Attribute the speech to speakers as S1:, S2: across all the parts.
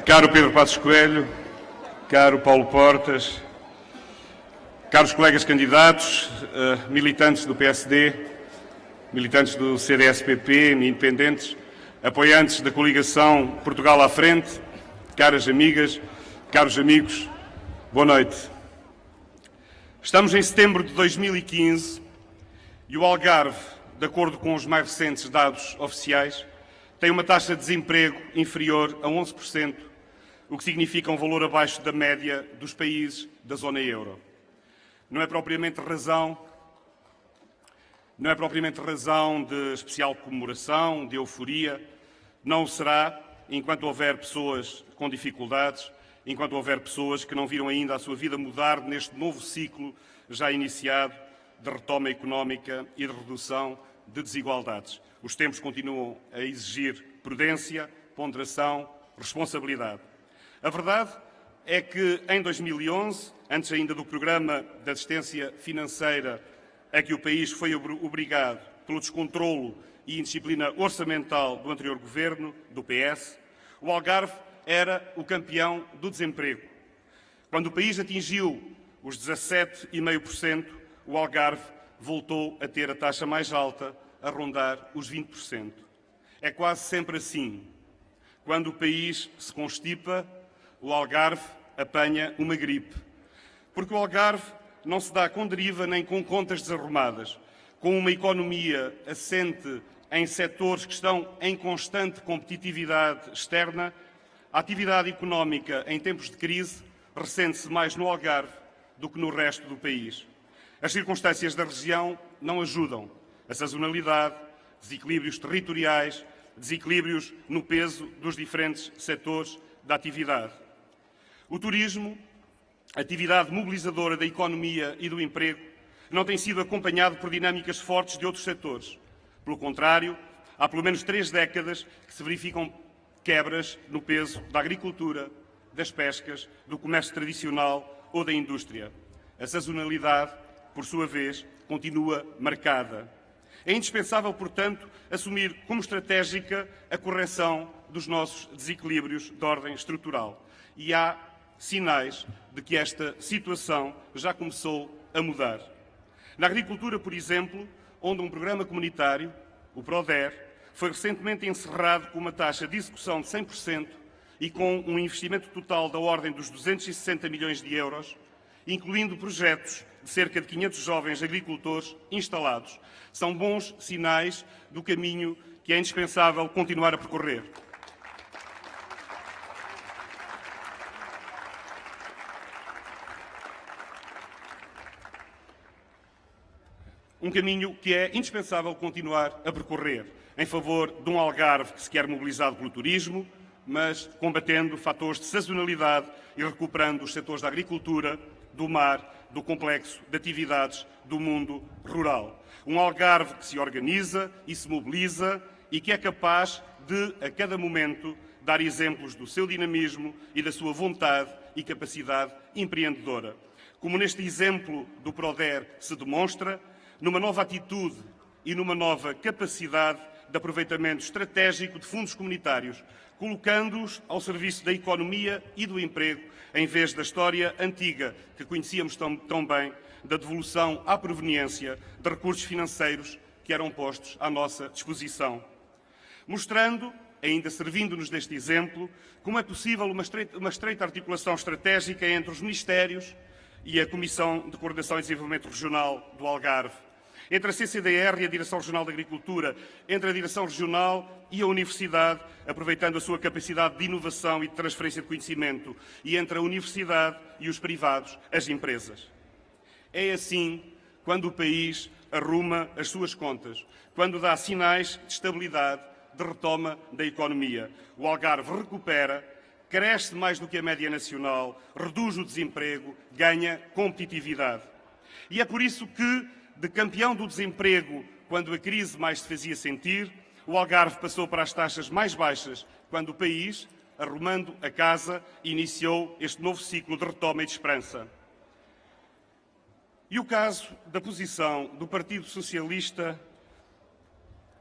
S1: Caro Pedro Passos Coelho, caro Paulo Portas, caros colegas candidatos, militantes do PSD, militantes do CDS-PP, independentes, apoiantes da coligação Portugal à Frente, caras amigas, caros amigos, boa noite. Estamos em setembro de 2015 e o Algarve, de acordo com os mais recentes dados oficiais, tem uma taxa de desemprego inferior a 11%, o que significa um valor abaixo da média dos países da zona euro. Não é propriamente razão de especial comemoração, de euforia. Não o será enquanto houver pessoas com dificuldades, enquanto houver pessoas que não viram ainda a sua vida mudar neste novo ciclo já iniciado de retoma económica e de redução de desigualdades. Os tempos continuam a exigir prudência, ponderação, responsabilidade. A verdade é que, em 2011, antes ainda do programa de assistência financeira a que o país foi obrigado pelo descontrolo e indisciplina orçamental do anterior governo, do PS, o Algarve era o campeão do desemprego. Quando o país atingiu os 17,5%, o Algarve voltou a ter a taxa mais alta, a rondar os 20%. É quase sempre assim. Quando o país se constipa, o Algarve apanha uma gripe. Porque o Algarve não se dá com deriva nem com contas desarrumadas. Com uma economia assente em setores que estão em constante competitividade externa, a atividade económica em tempos de crise ressente-se mais no Algarve do que no resto do país. As circunstâncias da região não ajudam. A sazonalidade, desequilíbrios territoriais, desequilíbrios no peso dos diferentes setores da atividade. O turismo, atividade mobilizadora da economia e do emprego, não tem sido acompanhado por dinâmicas fortes de outros setores. Pelo contrário, há pelo menos 3 décadas que se verificam quebras no peso da agricultura, das pescas, do comércio tradicional ou da indústria. A sazonalidade, por sua vez, continua marcada. É indispensável, portanto, assumir como estratégica a correção dos nossos desequilíbrios de ordem estrutural. E há sinais de que esta situação já começou a mudar. Na agricultura, por exemplo, onde um programa comunitário, o PRODER, foi recentemente encerrado com uma taxa de execução de 100% e com um investimento total da ordem dos 260 milhões de euros, incluindo projetos de cerca de 500 jovens agricultores instalados. São bons sinais do caminho que é indispensável continuar a percorrer. Um caminho que é indispensável continuar a percorrer em favor de um Algarve que se quer mobilizado pelo turismo, mas combatendo fatores de sazonalidade e recuperando os setores da agricultura, do mar, do complexo de atividades do mundo rural. Um Algarve que se organiza e se mobiliza e que é capaz de, a cada momento, dar exemplos do seu dinamismo e da sua vontade e capacidade empreendedora. Como neste exemplo do PRODER se demonstra, numa nova atitude e numa nova capacidade de aproveitamento estratégico de fundos comunitários, colocando-os ao serviço da economia e do emprego, em vez da história antiga que conhecíamos tão bem, da devolução à proveniência de recursos financeiros que eram postos à nossa disposição. Mostrando, ainda servindo-nos deste exemplo, como é possível uma estreita articulação estratégica entre os Ministérios e a Comissão de Coordenação e Desenvolvimento Regional do Algarve, entre a CCDR e a Direção Regional de Agricultura, entre a Direção Regional e a Universidade, aproveitando a sua capacidade de inovação e de transferência de conhecimento, e entre a Universidade e os privados, as empresas. É assim quando o país arruma as suas contas, quando dá sinais de estabilidade, de retoma da economia. O Algarve recupera, cresce mais do que a média nacional, reduz o desemprego, ganha competitividade. E é por isso que, de campeão do desemprego quando a crise mais se fazia sentir, o Algarve passou para as taxas mais baixas quando o país, arrumando a casa, iniciou este novo ciclo de retoma e de esperança. E o caso da posição do Partido Socialista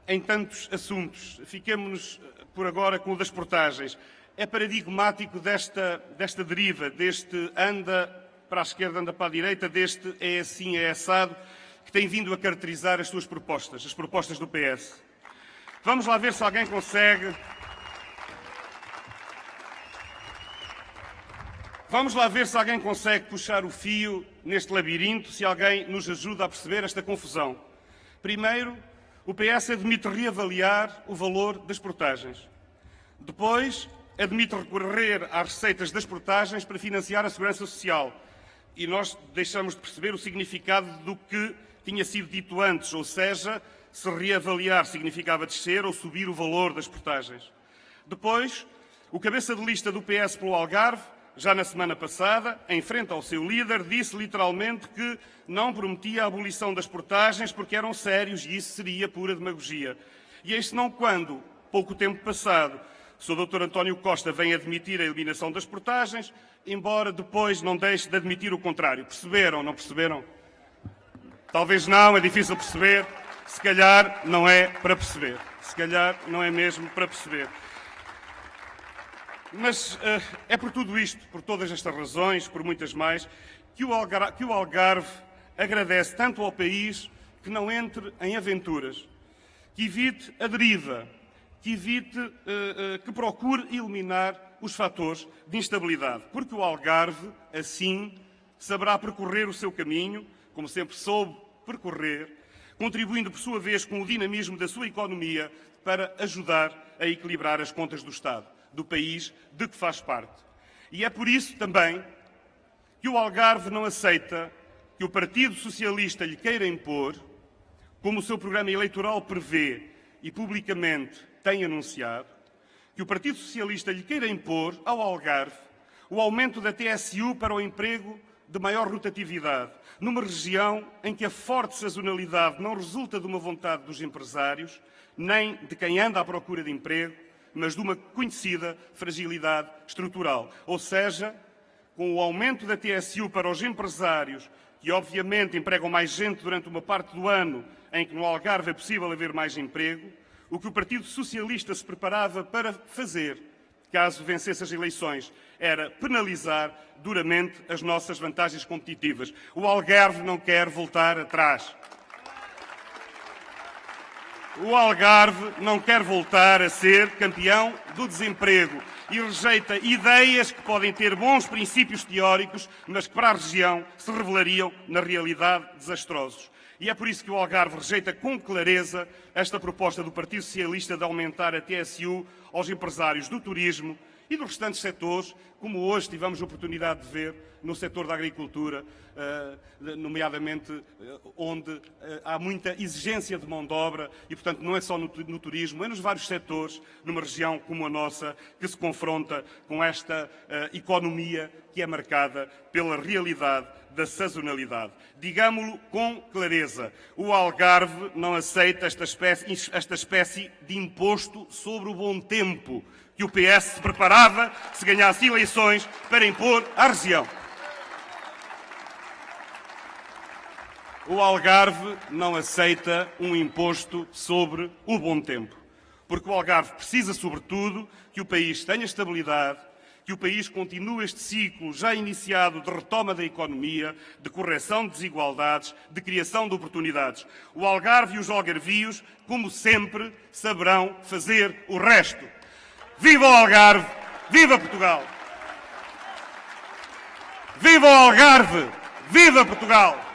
S1: em tantos assuntos, fiquemo-nos por agora com o das portagens, é paradigmático desta deriva, deste anda para a esquerda, anda para a direita, deste é assim, é assado, que tem vindo a caracterizar as suas propostas, as propostas do PS. Vamos lá ver se alguém consegue... Vamos lá ver se alguém consegue puxar o fio neste labirinto, se alguém nos ajuda a perceber esta confusão. Primeiro, o PS admite reavaliar o valor das portagens. Depois, admite recorrer às receitas das portagens para financiar a segurança social. E nós deixamos de perceber o significado do que tinha sido dito antes, ou seja, se reavaliar significava descer ou subir o valor das portagens. Depois, o cabeça de lista do PS pelo Algarve, já na semana passada, em frente ao seu líder, disse literalmente que não prometia a abolição das portagens porque eram sérios e isso seria pura demagogia. E eis não quando, pouco tempo passado, o Sr. Dr. António Costa vem admitir a eliminação das portagens, embora depois não deixe de admitir o contrário. Perceberam, não perceberam? Talvez não, é difícil perceber. Se calhar não é para perceber. Se calhar não é mesmo para perceber. Mas é por tudo isto, por todas estas razões, por muitas mais, que o Algarve agradece tanto ao país que não entre em aventuras, que evite a deriva, que procure eliminar os fatores de instabilidade, porque o Algarve, assim, saberá percorrer o seu caminho, como sempre soube percorrer, contribuindo, por sua vez, com o dinamismo da sua economia para ajudar a equilibrar as contas do Estado, do país de que faz parte. E é por isso também que o Algarve não aceita que o Partido Socialista lhe queira impor, como o seu programa eleitoral prevê e publicamente tem anunciado, que o Partido Socialista lhe queira impor ao Algarve o aumento da TSU para o emprego de maior rotatividade, numa região em que a forte sazonalidade não resulta de uma vontade dos empresários, nem de quem anda à procura de emprego, mas de uma conhecida fragilidade estrutural. Ou seja, com o aumento da TSU para os empresários, que obviamente empregam mais gente durante uma parte do ano em que no Algarve é possível haver mais emprego, o que o Partido Socialista se preparava para fazer, caso vencesse as eleições, era penalizar duramente as nossas vantagens competitivas. O Algarve não quer voltar atrás. O Algarve não quer voltar a ser campeão do desemprego e rejeita ideias que podem ter bons princípios teóricos, mas que para a região se revelariam, na realidade, desastrosos. E é por isso que o Algarve rejeita com clareza esta proposta do Partido Socialista de aumentar a TSU aos empresários do turismo e dos restantes setores, como hoje tivemos a oportunidade de ver no setor da agricultura, nomeadamente onde há muita exigência de mão de obra e, portanto, não é só no turismo, é nos vários setores, numa região como a nossa, que se confronta com esta economia que é marcada pela realidade da sazonalidade. Digamo-lo com clareza, o Algarve não aceita esta espécie de imposto sobre o bom tempo que o PS se preparava, se ganhasse eleições, para impor à região. O Algarve não aceita um imposto sobre o bom tempo, porque o Algarve precisa, sobretudo, que o país tenha estabilidade, que o país continue este ciclo já iniciado de retoma da economia, de correção de desigualdades, de criação de oportunidades. O Algarve e os algarvios, como sempre, saberão fazer o resto. Viva o Algarve! Viva Portugal! Viva o Algarve! Viva Portugal!